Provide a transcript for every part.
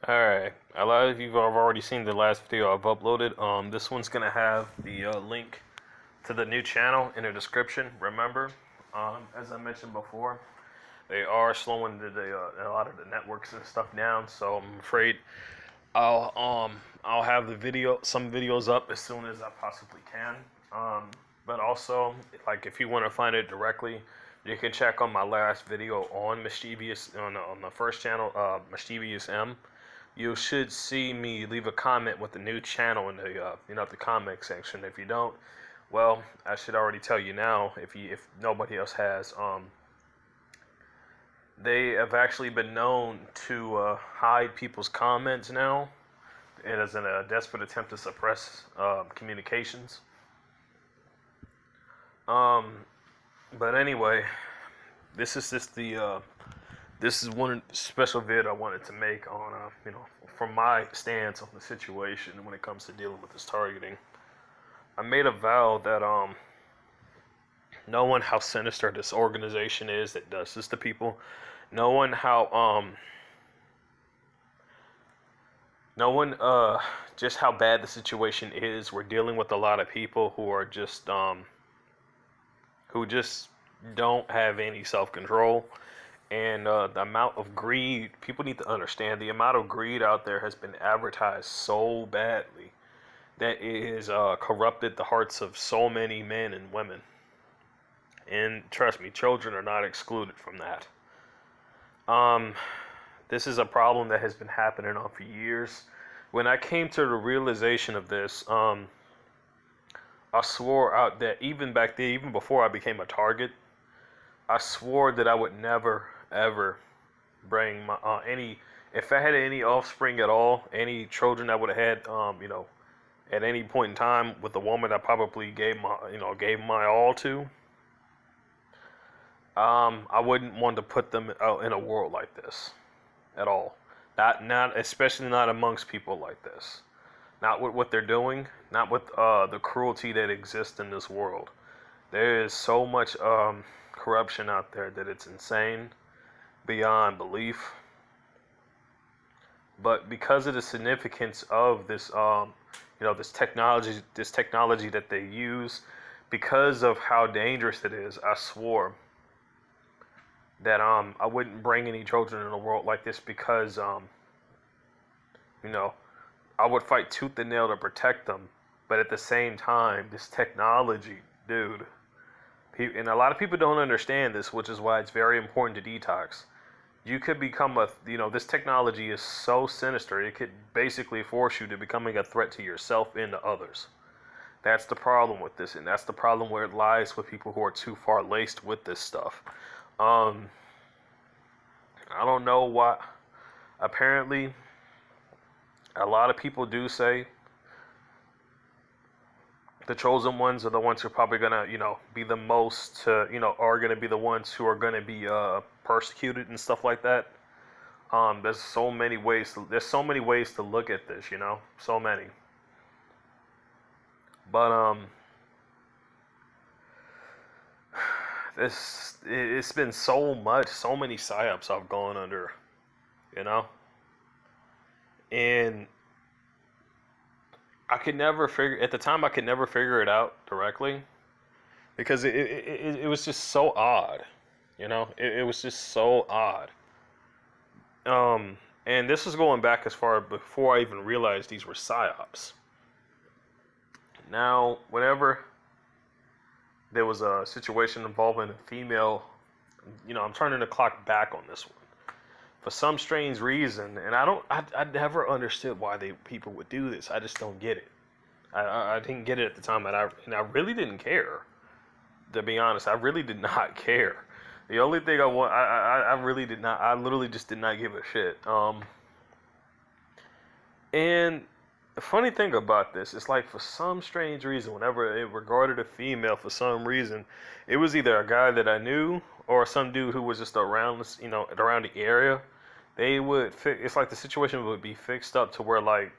Alright, a lot of you have already seen the last video I've uploaded. This one's gonna have the link to the new channel in the description. Remember, as I mentioned before, they are slowing a lot of the networks and stuff down. So I'm afraid I'll have some videos up as soon as I possibly can. But also, like, if you want to find it directly, you can check on my last video on Mischievous on the first channel, Mischievous M. You should see me leave a comment with the new channel in the the comment section. If you don't, well, I should already tell you now. If nobody else has, they have actually been known to hide people's comments now, and as in a desperate attempt to suppress communications. But anyway, this is just this is one special vid I wanted to make on, from my stance on the situation when it comes to dealing with this targeting. I made a vow that, knowing how sinister this organization is that does this to people, knowing just how bad the situation is, we're dealing with a lot of people who are just, who just don't have any self-control. And the amount of greed, people need to understand, the amount of greed out there has been advertised so badly that it has corrupted the hearts of so many men and women. And trust me, children are not excluded from that. This is a problem that has been happening on for years. When I came to the realization of this, I swore out that even back then, even before I became a target, I swore that I would never, ever bring my if I had any offspring at all, any children I would have had, at any point in time with the woman I probably gave my all to, I wouldn't want to put them out in a world like this at all. Not especially not amongst people like this. Not with what they're doing, not with the cruelty that exists in this world. There is so much corruption out there that it's insane, beyond belief. But because of the significance of this, this technology that they use, because of how dangerous it is, I swore that I wouldn't bring any children in a world like this, because I would fight tooth and nail to protect them. But at the same time, this technology, dude, and a lot of people don't understand this, which is why it's very important to detox. You could become this technology is so sinister, it could basically force you to becoming a threat to yourself and to others. That's the problem with this, and that's the problem where it lies with people who are too far laced with this stuff. I don't know why. Apparently, a lot of people do say the chosen ones are the ones who are probably gonna, be the most, are gonna be the ones who are gonna be persecuted and stuff like that. There's so many ways to look at this, so many. But it's been so many psyops I've gone under, and I could never figure it out directly, because it was just so odd, it was just so odd. And this is going back as far before I even realized these were psyops. Now, whenever there was a situation involving a female, I'm turning the clock back on this one. For some strange reason, and I never understood why people would do this. I just don't get it. I didn't get it at the time, and I really didn't care. To be honest, I really did not care. The only thing I really did not. I literally just did not give a shit. And the funny thing about this is, like, for some strange reason, whenever it regarded a female, for some reason, it was either a guy that I knew or some dude who was just around the area. It's like the situation would be fixed up to where, like,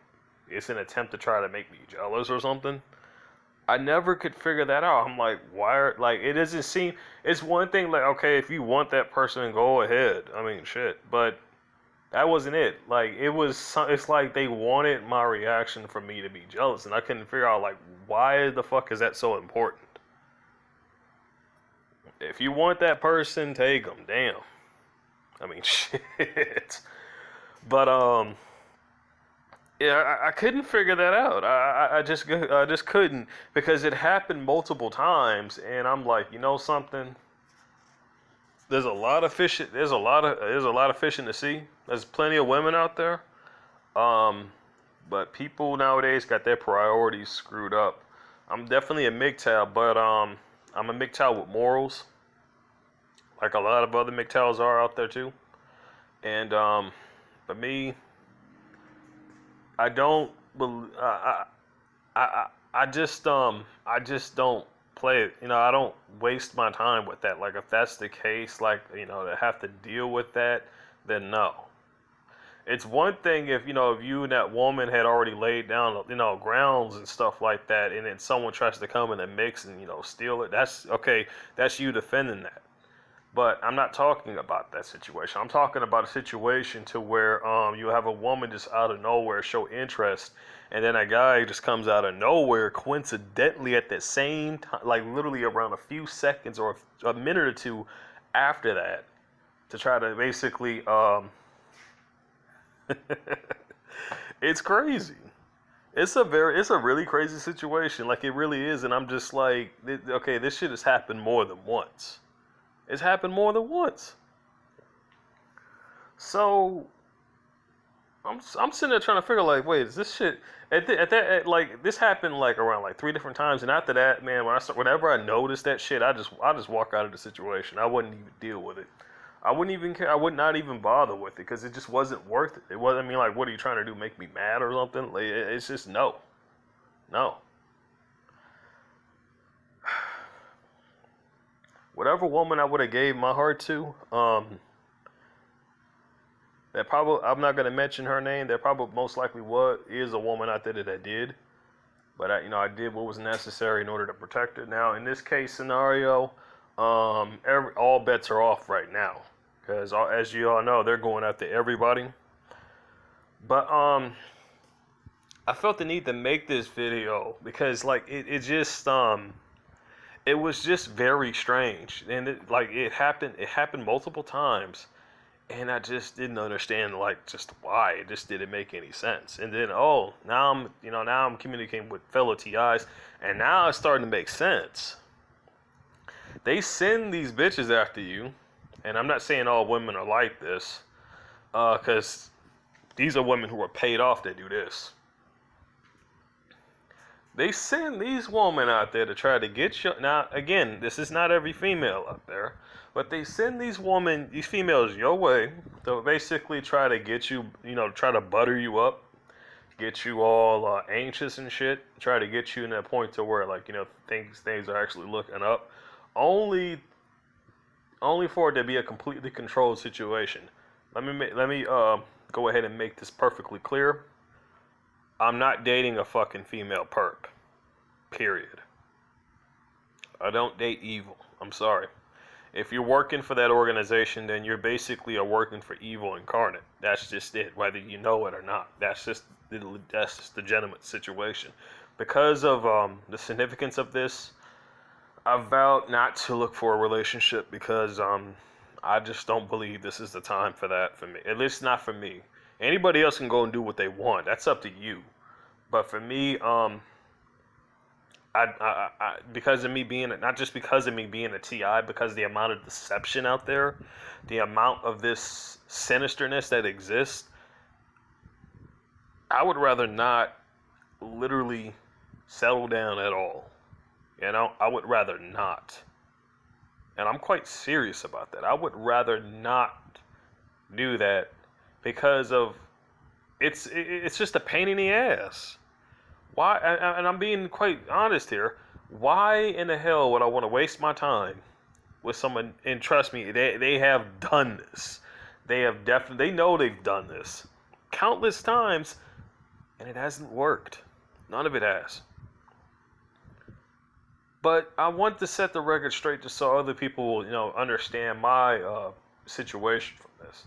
it's an attempt to try to make me jealous or something. I never could figure that out. I'm like, it doesn't seem, it's one thing, like, okay, if you want that person, go ahead. I mean, shit. But That wasn't it. Like it was. It's like they wanted my reaction for me to be jealous, and I couldn't figure out like why the fuck is that so important? If you want that person, take them. Damn. I mean, shit. But yeah, I couldn't figure that out. I just couldn't because it happened multiple times, and I'm like, you know something? There's a lot of fish. There's a lot of fish in the sea. There's plenty of women out there. Um, but people nowadays got their priorities screwed up. I'm definitely a MGTOW, but I'm a MGTOW with morals, like a lot of other MGTOWs are out there too. And but me, I don't. I just don't play it. You know, I don't waste my time with that. Like if that's the case, like to have to deal with that, then no. It's one thing if if you and that woman had already laid down grounds and stuff like that, and then someone tries to come in the mix and steal it. That's okay. That's you defending that. But I'm not talking about that situation. I'm talking about a situation to where you have a woman just out of nowhere show interest, and then a guy just comes out of nowhere coincidentally at the same time, like literally around a few seconds or a minute or two after that, to try to basically it's crazy. It's a really crazy situation. Like it really is, and I'm just like, okay, this shit has happened more than once. It's happened more than once. So I'm sitting there trying to figure like, wait, is this shit like this happened like around like three different times, and after that, man, whenever I noticed that shit, I just walk out of the situation. I wouldn't even deal with it. I wouldn't even care. I would not even bother with it because it just wasn't worth it. It wasn't. I mean, like, what are you trying to do? Make me mad or something? Like, it's just no, no. Whatever woman I would have gave my heart to, that probably I'm not gonna mention her name. That probably most likely is a woman out there that I did, but I did what was necessary in order to protect her. Now in this case scenario, all bets are off right now because as you all know, they're going after everybody. But I felt the need to make this video because like it just it was just very strange, and it happened multiple times, and I just didn't understand like just why. It just didn't make any sense. And then now I'm communicating with fellow TIs, and now it's starting to make sense. They send these bitches after you, and I'm not saying all women are like this, because these are women who are paid off to do this. They send these women out there to try to get you. Now, again, this is not every female out there, but they send these females your way to basically try to get you, try to butter you up, get you all anxious and shit, try to get you in that point to where like things are actually looking up, only for it to be a completely controlled situation. Let me go ahead and make this perfectly clear. I'm not dating a fucking female perp. Period. I don't date evil. I'm sorry. If you're working for that organization, then you're basically working for evil incarnate. That's just it, whether you know it or not. That's just the legitimate situation. Because of the significance of this, I vowed not to look for a relationship because I just don't believe this is the time for that for me. At least not for me. Anybody else can go and do what they want. That's up to you. But for me, because of me being not just because of me being a TI, because of the amount of deception out there, the amount of this sinisterness that exists, I would rather not literally settle down at all. I would rather not. And I'm quite serious about that. I would rather not do that because of it's just a pain in the ass. Why? And I'm being quite honest here. Why in the hell would I want to waste my time with someone? And trust me, they have done this. They know they've done this countless times, and it hasn't worked. None of it has. But I want to set the record straight just so other people will, understand my situation from this.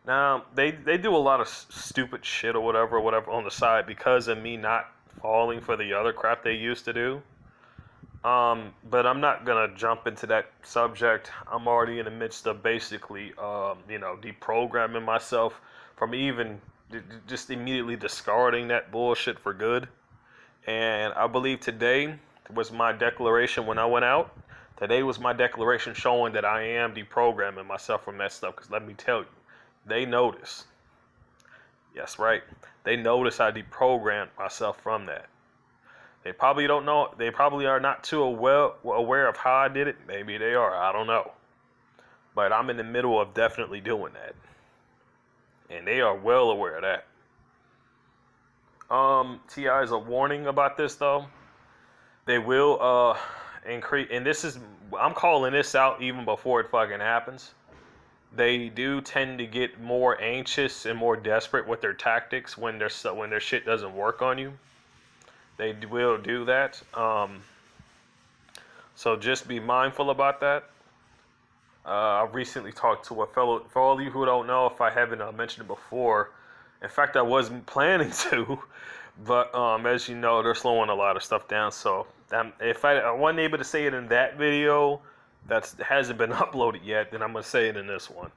Now they do a lot of stupid shit or whatever on the side because of me not falling for the other crap they used to do. But I'm not gonna jump into that subject. I'm already in the midst of basically, deprogramming myself from even just immediately discarding that bullshit for good. And I believe today was my declaration when I went out. Today was my declaration showing that I am deprogramming myself from that stuff. Because let me tell you, they notice. Yes, right. They notice I deprogrammed myself from that. They probably don't know. They probably are not too aware of how I did it. Maybe they are. I don't know. But I'm in the middle of definitely doing that. And they are well aware of that. T.I. is a warning about this, though. They will increase. And this is, I'm calling this out even before it fucking happens. They do tend to get more anxious and more desperate with their tactics when their shit doesn't work on you. They will do that. So just be mindful about that. I recently talked to a fellow, for all of you who don't know, if I haven't mentioned it before, in fact, I wasn't planning to, but as you know, they're slowing a lot of stuff down. So if I wasn't able to say it in that video that hasn't been uploaded yet, then I'm going to say it in this one.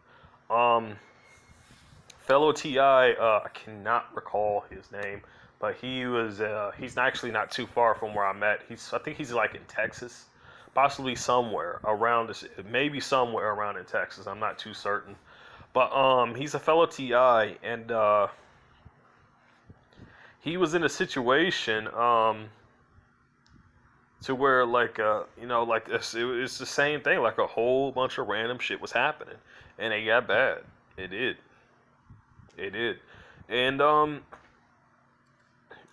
Fellow T.I., I cannot recall his name, but he's actually not too far from where I'm at. I think he's like in Texas, possibly somewhere around this, maybe somewhere around in Texas. I'm not too certain, but he's a fellow T.I., and he was in a situation to where like this, it's the same thing. Like a whole bunch of random shit was happening, and it got bad. It did. It did. And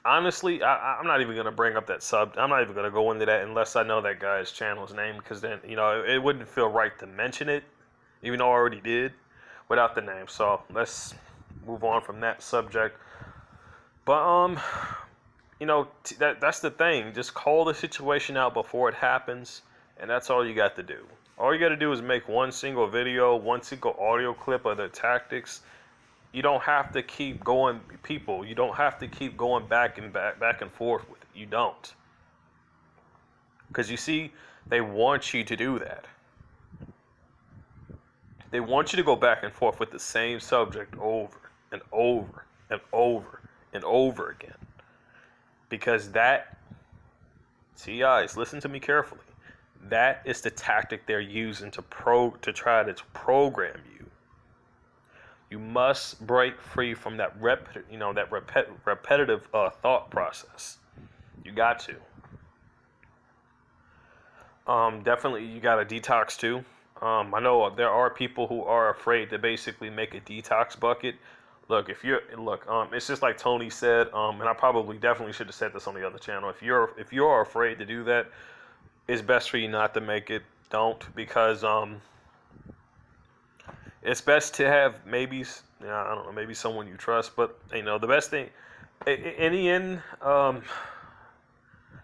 honestly, I'm not even gonna bring up that sub. I'm not even gonna go into that unless I know that guy's channel's name, because then it wouldn't feel right to mention it, even though I already did, without the name. So let's move on from that subject. But that's the thing. Just call the situation out before it happens, and that's all you got to do. All you got to do is make one single video, one single audio clip of the tactics. You don't have to keep going, people. You don't have to keep going back and forth with it. You don't. Because you see, they want you to do that. They want you to go back and forth with the same subject over and over and over and over again. Because that, CIs, listen to me carefully. That is the tactic they're using to try to program you. You must break free from that repetitive thought process. You got to. Definitely, you got to detox too. I know there are people who are afraid to basically make a detox bucket. Look, it's just like Tony said, and I probably definitely should have said this on the other channel. If you're afraid to do that, it's best for you not to make it. Don't, because it's best to have maybe someone you trust. But the best thing in the end,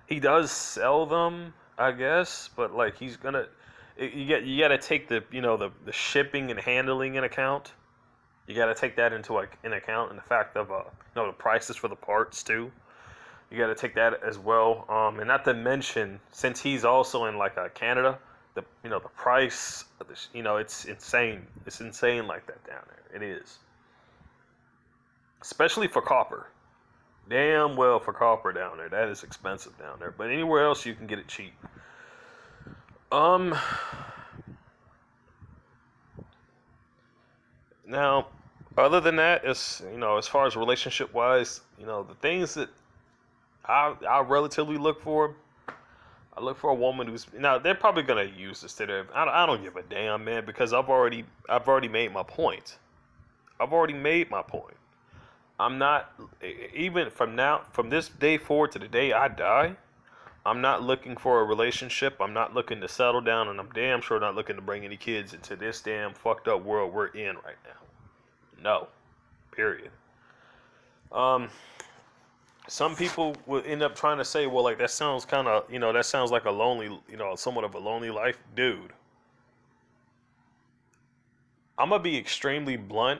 he does sell them, I guess. But like he's gonna, you got to take the the shipping and handling in account. You got to take that into an account, and the fact of the prices for the parts too. You got to take that as well, and not to mention, since he's also in Canada, the price, it's insane. It's insane like that down there. It is, especially for copper. Damn well for copper down there. That is expensive down there. But anywhere else you can get it cheap. Now, other than that, it's as far as relationship wise, the things that I relatively look for. I look for a woman who's they're probably gonna use this today. I don't give a damn, man, because I've already made my point. I've already made my point. I'm not, even from this day forward to the day I die, I'm not looking for a relationship. I'm not looking to settle down, and I'm damn sure not looking to bring any kids into this damn fucked up world we're in right now. No. Period. Some people will end up trying to say, well, like, that sounds kind of, that sounds like a lonely, somewhat of a lonely life. Dude, I'm going to be extremely blunt.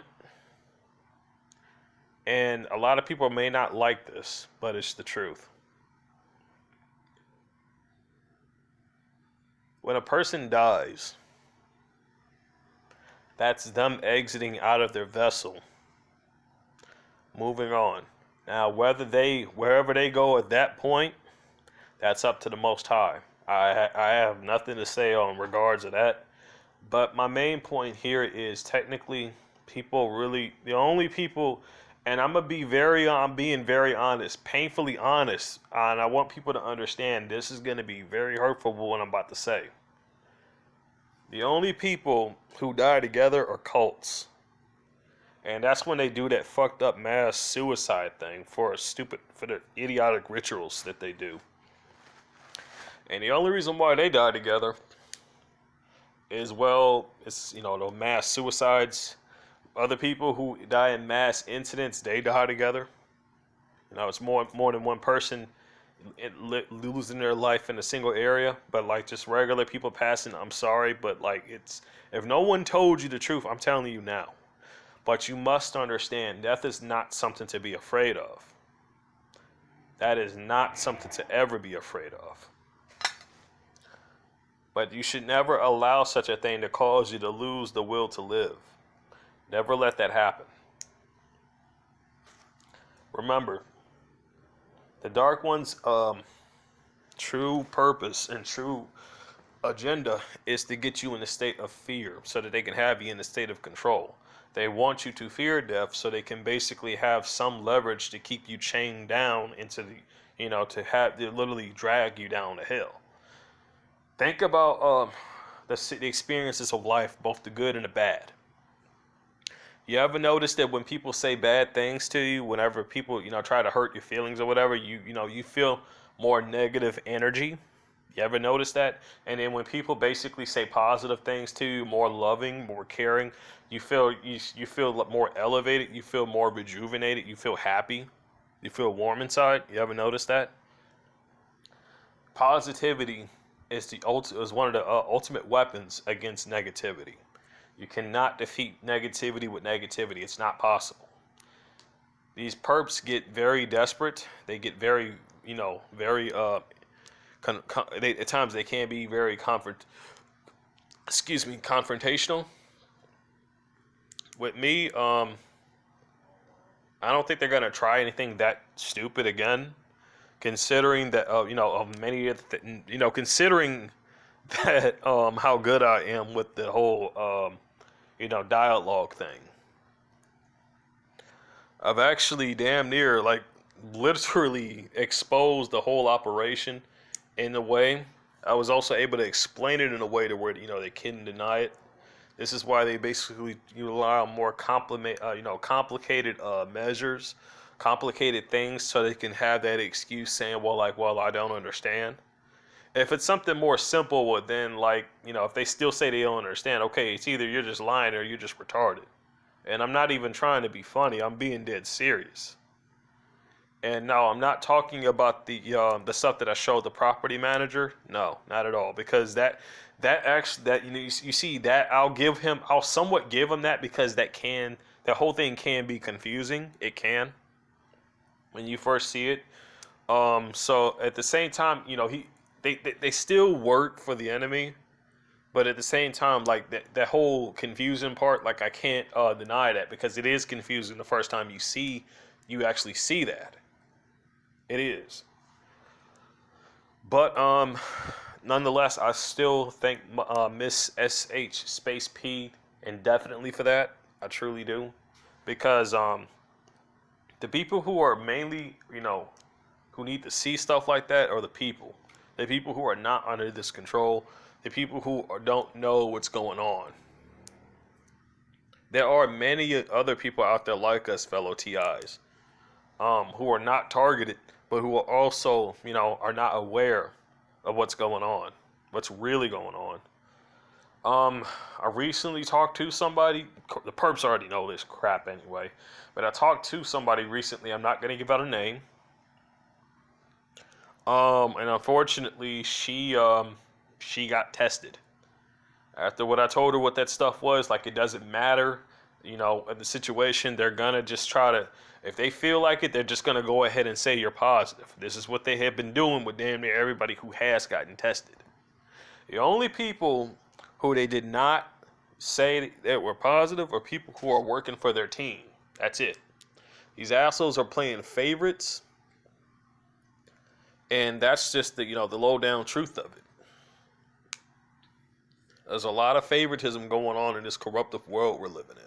And a lot of people may not like this, but it's the truth. When a person dies, that's them exiting out of their vessel, moving on. Now, wherever they go at that point, that's up to the Most High. I have nothing to say on regards of that. But my main point here is technically people really, the only people, and I'm being very honest, painfully honest, and I want people to understand this is going to be very hurtful what I'm about to say. The only people who die together are cults. And that's when they do that fucked up mass suicide thing for the idiotic rituals that they do. And the only reason why they die together is, well, it's, the mass suicides. Other people who die in mass incidents, they die together. It's more than one person losing their life in a single area. But like just regular people passing, I'm sorry, but like if no one told you the truth, I'm telling you now. But you must understand, death is not something to be afraid of. That is not something to ever be afraid of. But you should never allow such a thing to cause you to lose the will to live. Never let that happen. Remember, the Dark One's true purpose and true agenda is to get you in a state of fear so that they can have you in a state of control. They want you to fear death so they can basically have some leverage to keep you chained down into to literally drag you down to hell. Think about the experiences of life, both the good and the bad. You ever notice that when people say bad things to you, whenever people try to hurt your feelings or whatever, you feel more negative energy? You ever notice that? And then when people basically say positive things to you, more loving, more caring, you feel more elevated, you feel more rejuvenated, you feel happy, you feel warm inside. You ever notice that? Positivity is one of the ultimate weapons against negativity. You cannot defeat negativity with negativity. It's not possible. These perps get very desperate. They get very, very at times they can be very confrontational. With me, I don't think they're gonna try anything that stupid again. Considering that, of many, considering that how good I am with the whole, dialogue thing. I've actually damn near literally exposed the whole operation in a way. I was also able to explain it in a way to where they couldn't deny it. This is why they basically rely on more complicated measures, complicated things, so they can have that excuse saying, well, I don't understand. If it's something more simple, well, then if they still say they don't understand, okay, it's either you're just lying or you're just retarded. And I'm not even trying to be funny. I'm being dead serious. And no, I'm not talking about the stuff that I showed the property manager. No, not at all. Because you see that I'll somewhat give him that, because the whole thing can be confusing. It can when you first see it. So at the same time, they still work for the enemy, but at the same time, that whole confusing part, I can't deny that, because it is confusing the first time you actually see that. It is. But nonetheless, I still thank Miss SH Space P indefinitely for that. I truly do. Because the people who are mainly, who need to see stuff like that are the people. The people who are not under this control. The people who don't know what's going on. There are many other people out there like us, fellow TIs, who are not targeted, but who are also, are not aware of what's going on, what's really going on. I recently talked to somebody. The perps already know this crap anyway, but I talked to somebody recently. I'm not going to give out a name. And unfortunately, she got tested. After what I told her what that stuff was, it doesn't matter In the situation, they're gonna just try to, if they feel like it, they're just gonna go ahead and say you're positive. This is what they have been doing with damn near everybody who has gotten tested. The only people who they did not say that were positive are people who are working for their team. That's it. These assholes are playing favorites, and that's just the low down truth of it. There's a lot of favoritism going on in this corruptive world we're living in.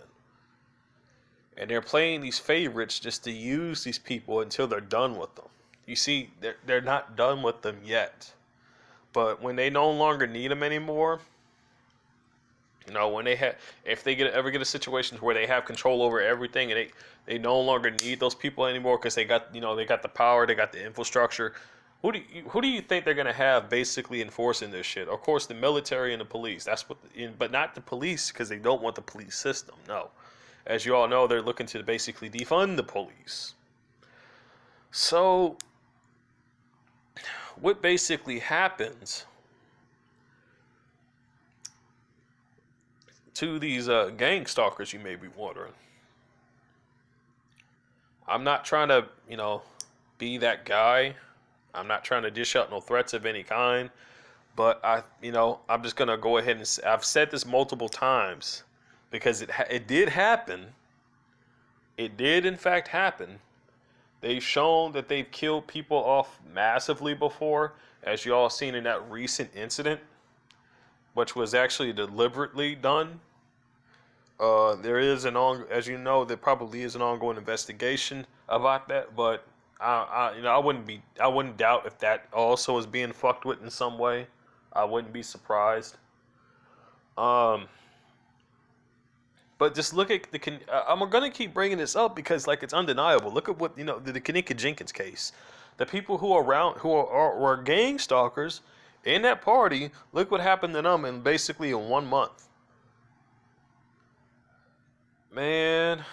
And they're playing these favorites just to use these people until they're done with them. You see, they're not done with them yet. But when they no longer need them anymore, when if they ever get a situation where they have control over everything and they no longer need those people anymore because they got the power, they got the infrastructure. Who do you think they're gonna have basically enforcing this shit? Of course, the military and the police. But not the police because they don't want the police system. No, as you all know, they're looking to basically defund the police. So, what basically happens to these gang stalkers? You may be wondering. I'm not trying to, be that guy. I'm not trying to dish out no threats of any kind, but I'm just gonna go ahead and I've said this multiple times because it did happen. It did in fact happen. They've shown that they've killed people off massively before, as you all seen in that recent incident, which was actually deliberately done. There is as you know, there probably is an ongoing investigation about that, but I wouldn't doubt if that also is being fucked with in some way. I wouldn't be surprised. But just look at I'm gonna keep bringing this up because it's undeniable. Look at what the Kenneka Jenkins case. The people who were gang stalkers in that party. Look what happened to them in basically in 1 month. Man.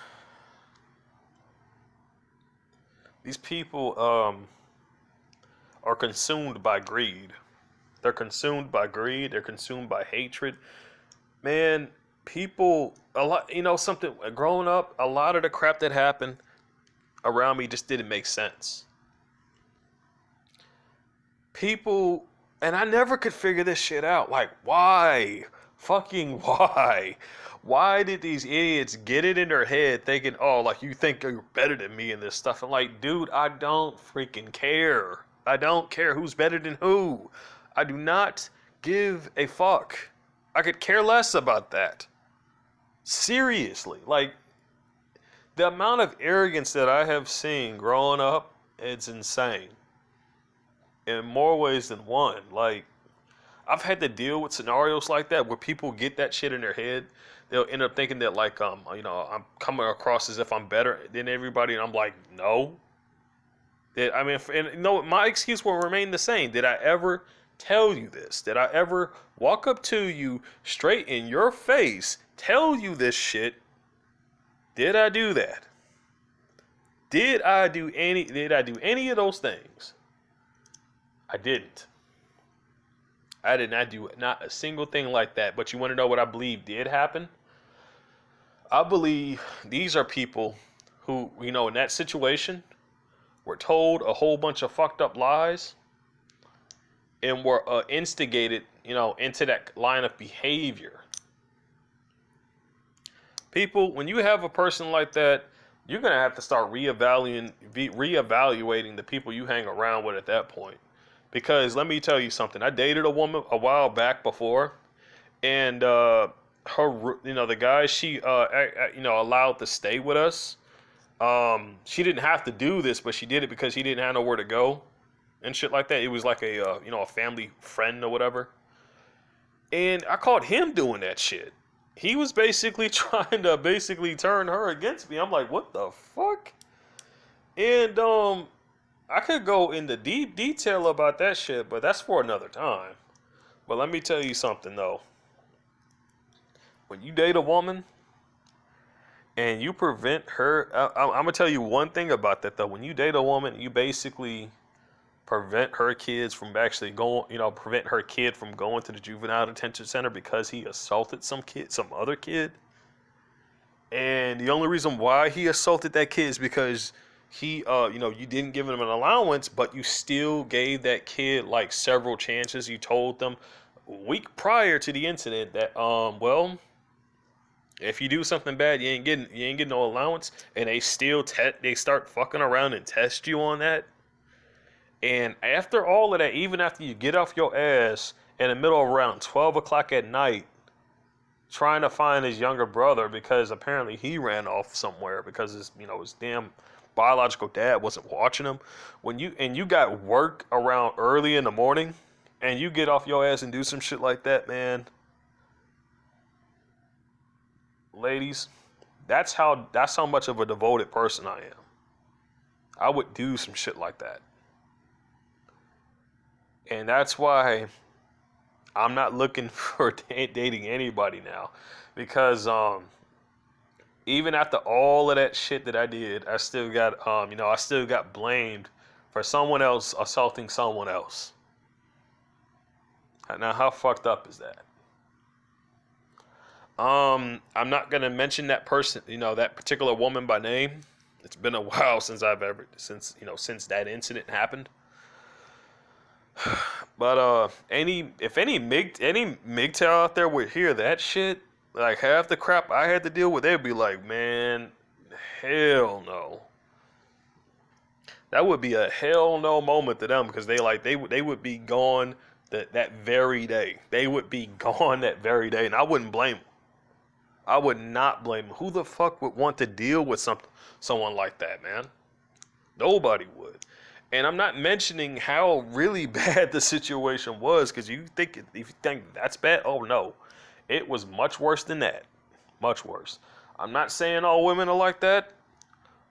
These people are consumed by greed. They're consumed by greed. They're consumed by hatred. Man, people, something, growing up, a lot of the crap that happened around me just didn't make sense. People, and I never could figure this shit out. Why? Fucking why? Why did these idiots get it in their head thinking, you think you're better than me in this stuff? I'm dude, I don't freaking care. I don't care who's better than who. I do not give a fuck. I could care less about that. Seriously. The amount of arrogance that I have seen growing up, it's insane. In more ways than one. I've had to deal with scenarios like that where people get that shit in their head. They'll end up thinking that I'm coming across as if I'm better than everybody, and I'm no. My excuse will remain the same. Did I ever tell you this? Did I ever walk up to you straight in your face, tell you this shit? Did I do that? Did I do any of those things? I didn't. I did not do not a single thing like that. But you want to know what I believe did happen? I believe these are people who, in that situation, were told a whole bunch of fucked up lies and were instigated, into that line of behavior. People, when you have a person like that, you're going to have to start reevaluating the people you hang around with at that point. Because let me tell you something. I dated a woman a while back before, and her, the guy she, allowed to stay with us. She didn't have to do this, but she did it because he didn't have nowhere to go, and shit like that. It was like a family friend or whatever. And I caught him doing that shit. He was basically trying to turn her against me. I'm like, what the fuck? And I could go into deep detail about that shit, but that's for another time. But let me tell you something though. When you date a woman and you prevent her, I'm gonna tell you one thing about that though. When you date a woman, you basically prevent her kids from actually prevent her kid from going to the juvenile detention center because he assaulted some other kid. And the only reason why he assaulted that kid is because you didn't give him an allowance, but you still gave that kid like several chances. You told them a week prior to the incident that, well, if you do something bad, you ain't getting no allowance, and they start fucking around and test you on that. And after all of that, even after you get off your ass in the middle of around 12 o'clock at night, trying to find his younger brother because apparently he ran off somewhere because his damn biological dad wasn't watching him. You got work around early in the morning, and you get off your ass and do some shit like that, man. Ladies, that's how much of a devoted person I am. I would do some shit like that. And that's why I'm not looking for dating anybody now, because even after all of that shit that I did, I still got blamed for someone else assaulting someone else. Now, how fucked up is that? I'm not gonna mention that person, that particular woman by name. It's been a while since that incident happened. But if any MGTOW out there would hear that shit, like half the crap I had to deal with, they'd be like, man, hell no. That would be a hell no moment to them, because they would be gone that very day. They would be gone that very day, and I wouldn't blame them. I would not blame them. Who the fuck would want to deal with someone like that, man? Nobody would. And I'm not mentioning how really bad the situation was, because if you think that's bad, oh no, it was much worse than that, much worse. I'm not saying all women are like that,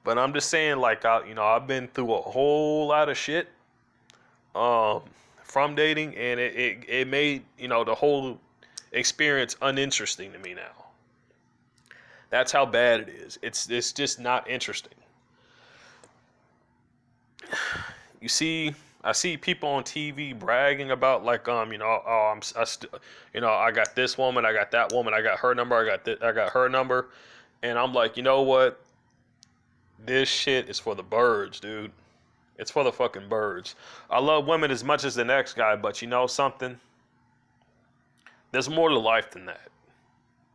but I'm just saying, like, I've been through a whole lot of shit from dating, and it made the whole experience uninteresting to me now. That's how bad it is. It's just not interesting. I see people on TV bragging about, like, I got this woman, I got that woman, I got her number, I got her number, and I'm like, you know what? This shit is for the birds, dude. It's for the fucking birds. I love women as much as the next guy, but you know something? There's more to life than that.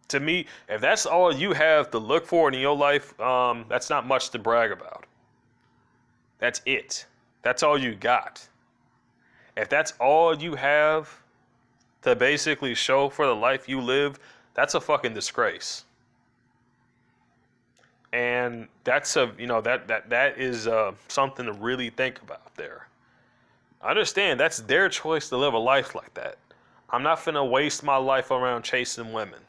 To me, if that's all you have to look for in your life, that's not much to brag about. That's it. That's all you got. If that's all you have to basically show for the life you live, that's a fucking disgrace. And that's that is something to really think about there. I understand that's their choice to live a life like that. I'm not finna waste my life around chasing women.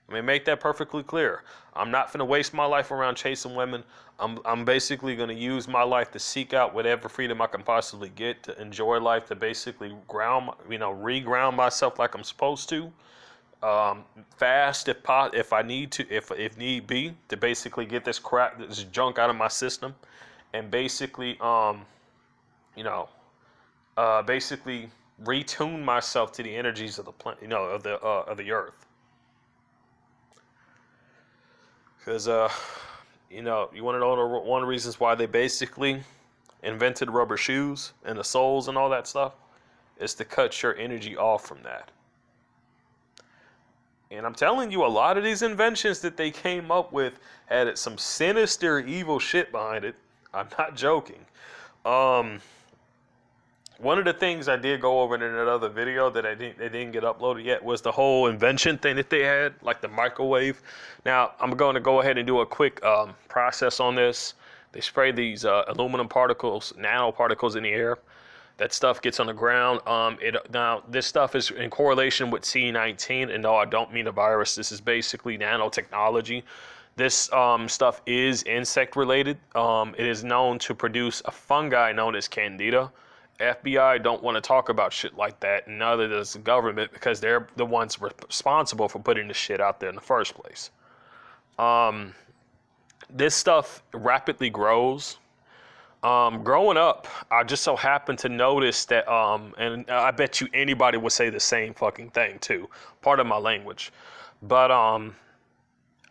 I mean, make that perfectly clear. I'm not finna waste my life around chasing women. I'm basically gonna use my life to seek out whatever freedom I can possibly get, to enjoy life, to basically reground myself like I'm supposed to. Fast if I need to, if need be, to basically get this junk out of my system, and basically basically retune myself to the energies of the planet, of the earth. Because you want to know one of the reasons why they basically invented rubber shoes and the soles and all that stuff is to cut your energy off from that. And I'm telling you, a lot of these inventions that they came up with had some sinister, evil shit behind it. I'm not joking. One of the things I did go over in another video that they didn't get uploaded yet was the whole invention thing that they had, like the microwave. Now, I'm going to go ahead and do a quick process on this. They spray these aluminum particles, nanoparticles in the air. That stuff gets on the ground. Now, this stuff is in correlation with C19, and no, I don't mean a virus. This is basically nanotechnology. This stuff is insect related. It is known to produce a fungi known as Candida. FBI don't want to talk about shit like that, and neither does the government, because they're the ones responsible for putting this shit out there in the first place. This stuff rapidly grows. Growing up, I just so happened to notice that, and I bet you anybody would say the same fucking thing too. Part of my language, but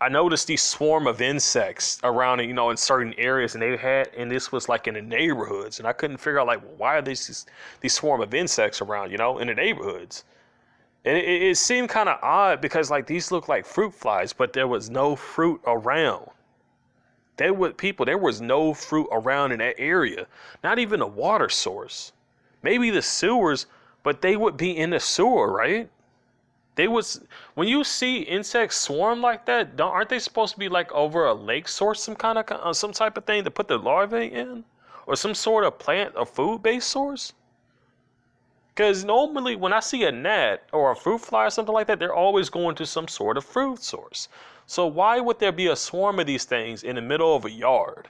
I noticed these swarm of insects around, in certain areas, and this was like in the neighborhoods, and I couldn't figure out like why are these swarm of insects around, in the neighborhoods, and it seemed kind of odd because like these look like fruit flies, but there was no fruit around. There was no fruit around in that area, not even a water source, maybe the sewers, but they would be in the sewer, right? When you see insects swarm like that, aren't they supposed to be like over a lake source, some type of thing to put the larvae in, or some sort of plant, a food-based source? Because normally when I see a gnat or a fruit fly or something like that, they're always going to some sort of fruit source. So why would there be a swarm of these things in the middle of a yard?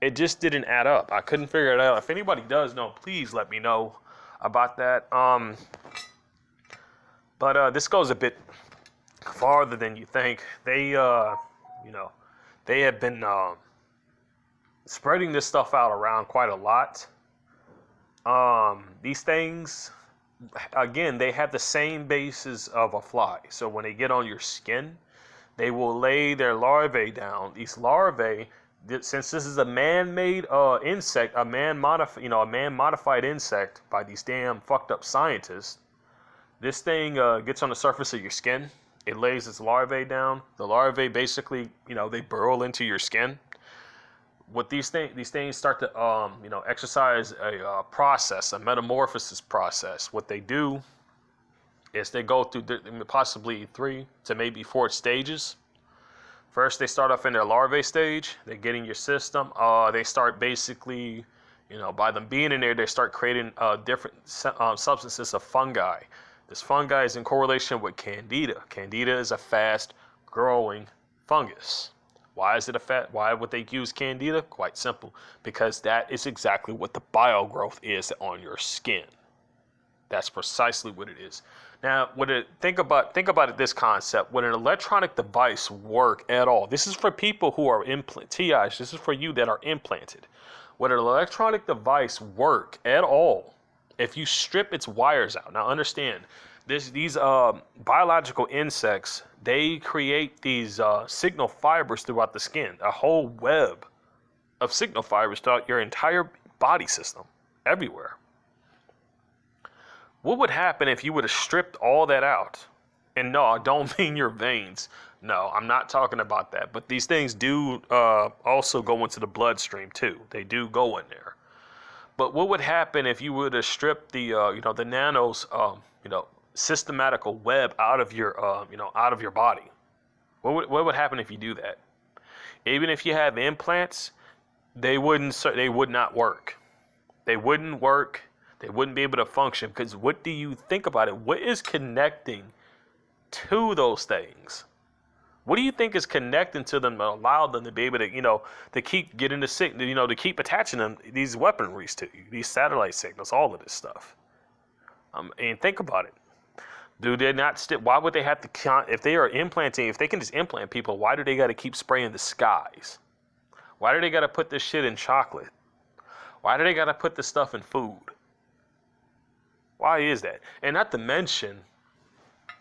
It just didn't add up. I couldn't figure it out. If anybody does know, please let me know about that. But this goes a bit farther than you think. They have been spreading this stuff out around quite a lot. These things, again, they have the same basis of a fly. So when they get on your skin, they will lay their larvae down. These larvae, since this is a man-made insect, a man-modified insect by these damn fucked up scientists. This thing gets on the surface of your skin. It lays its larvae down. The larvae basically, they burrow into your skin. What these things start to, exercise a process, a metamorphosis process. What they do is they go through possibly 3 to maybe 4 stages. First, they start off in their larvae stage. They get in your system. They start basically, by them being in there, they start creating different substances of fungi. This fungi is in correlation with Candida. Candida is a fast-growing fungus. Why would they use Candida? Quite simple, because that is exactly what the biogrowth is on your skin. That's precisely what it is. Now, think about it. This concept: would an electronic device work at all? This is for people who are TIs. This is for you that are implanted. Would an electronic device work at all if you strip its wires out? Now, understand these biological insects. They create these signal fibers throughout the skin, a whole web of signal fibers throughout your entire body system, everywhere. What would happen if you would have stripped all that out? And no, I don't mean your veins. No, I'm not talking about that. But these things do also go into the bloodstream too. They do go in there. But what would happen if you would have stripped the the nanos systematical web out of your body? What would happen if you do that? Even if you have implants, they would not work. They wouldn't work. They wouldn't be able to function, because what do you think about it? What is connecting to those things? What do you think is connecting to them to allow them to be able to, to keep getting the signal, to keep attaching them these weaponries to you, these satellite signals, all of this stuff? And think about it. Do they not why would they have to, if they are implanting, if they can just implant people, why do they got to keep spraying the skies? Why do they got to put this shit in chocolate? Why do they got to put this stuff in food? Why is that? And not to mention,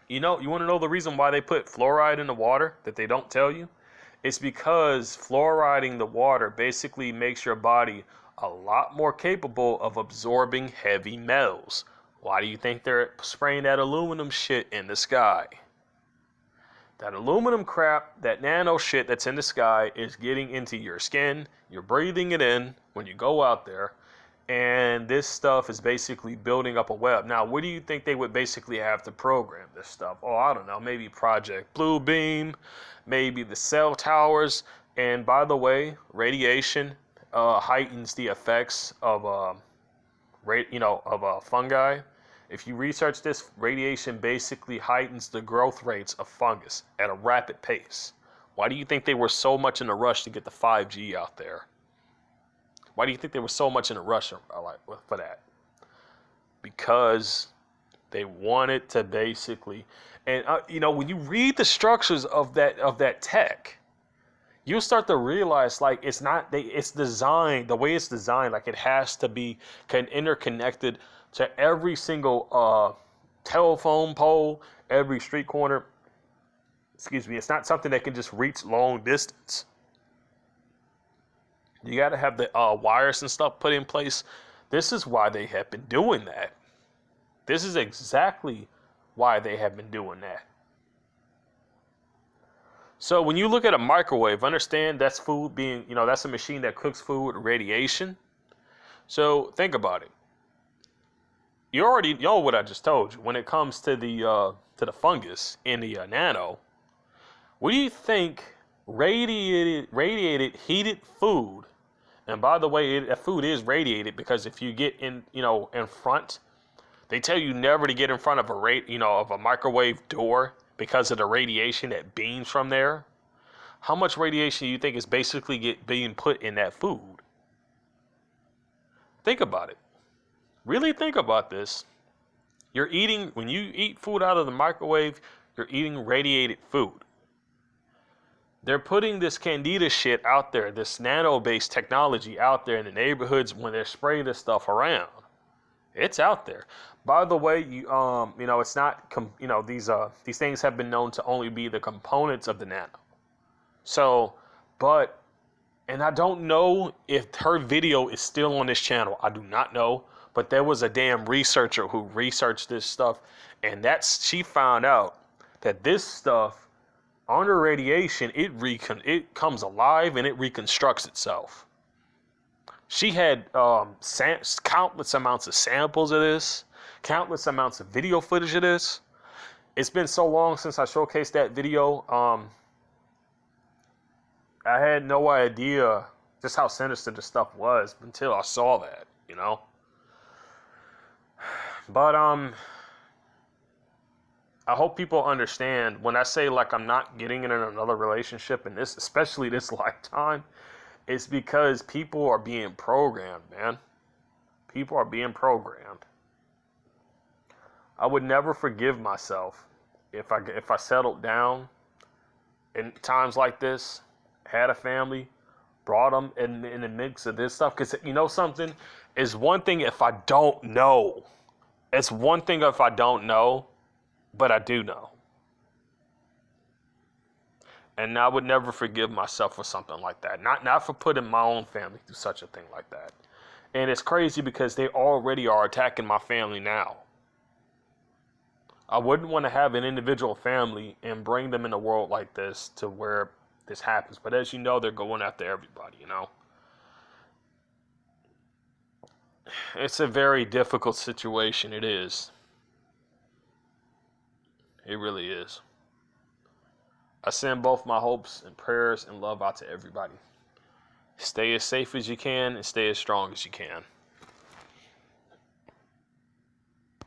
you want to know the reason why they put fluoride in the water that they don't tell you? It's because fluoriding the water basically makes your body a lot more capable of absorbing heavy metals. Why do you think they're spraying that aluminum shit in the sky? That aluminum crap, that nano shit that's in the sky is getting into your skin. You're breathing it in when you go out there. And this stuff is basically building up a web. Now, what do you think they would basically have to program this stuff? Oh, I don't know. Maybe Project Bluebeam, maybe the cell towers. And by the way, radiation heightens the effects of fungi. If you research this, radiation basically heightens the growth rates of fungus at a rapid pace. Why do you think they were so much in a rush to get the 5G out there? Why do you think they were so much in a rush for that? Because they wanted to basically, and when you read the structures of that tech, you'll start to realize like it's designed the way it's designed, like it has to be interconnected to every single telephone pole, every street corner, excuse me, it's not something that can just reach long distance. You got to have the wires and stuff put in place. This is why they have been doing that. This is exactly why they have been doing that. So when you look at a microwave, understand that's food being, that's a machine that cooks food with radiation. So think about it. You already know what I just told you. When it comes to the fungus in the nano, what do you think radiated heated food? And by the way, that food is radiated because if you get in front, they tell you never to get in front of a microwave door because of the radiation that beams from there. How much radiation do you think is basically being put in that food? Think about it. Really think about this. When you eat food out of the microwave, you're eating radiated food. They're putting this candida shit out there, this nano-based technology out there in the neighborhoods when they spray this stuff around. It's out there. By the way, it's not, these things have been known to only be the components of the nano. So, and I don't know if her video is still on this channel. I do not know, but there was a damn researcher who researched this stuff, and she found out that this stuff, under radiation, it comes alive and it reconstructs itself. She had countless amounts of samples of this, countless amounts of video footage of this. It's been so long since I showcased that video. I had no idea just how sinister the stuff was until I saw that, But I hope people understand when I say like I'm not getting in another relationship in this, especially this lifetime, it's because people are being programmed, man. People are being programmed. I would never forgive myself if I settled down in times like this, had a family, brought them in the mix of this stuff. Because something is one thing if I don't know. It's one thing if I don't know. But I do know. And I would never forgive myself for something like that. Not for putting my own family through such a thing like that. And it's crazy because they already are attacking my family now. I wouldn't want to have an individual family and bring them in a world like this to where this happens. But as you know, they're going after everybody, It's a very difficult situation. It is. It really is. I send both my hopes and prayers and love out to everybody. Stay as safe as you can and stay as strong as you can.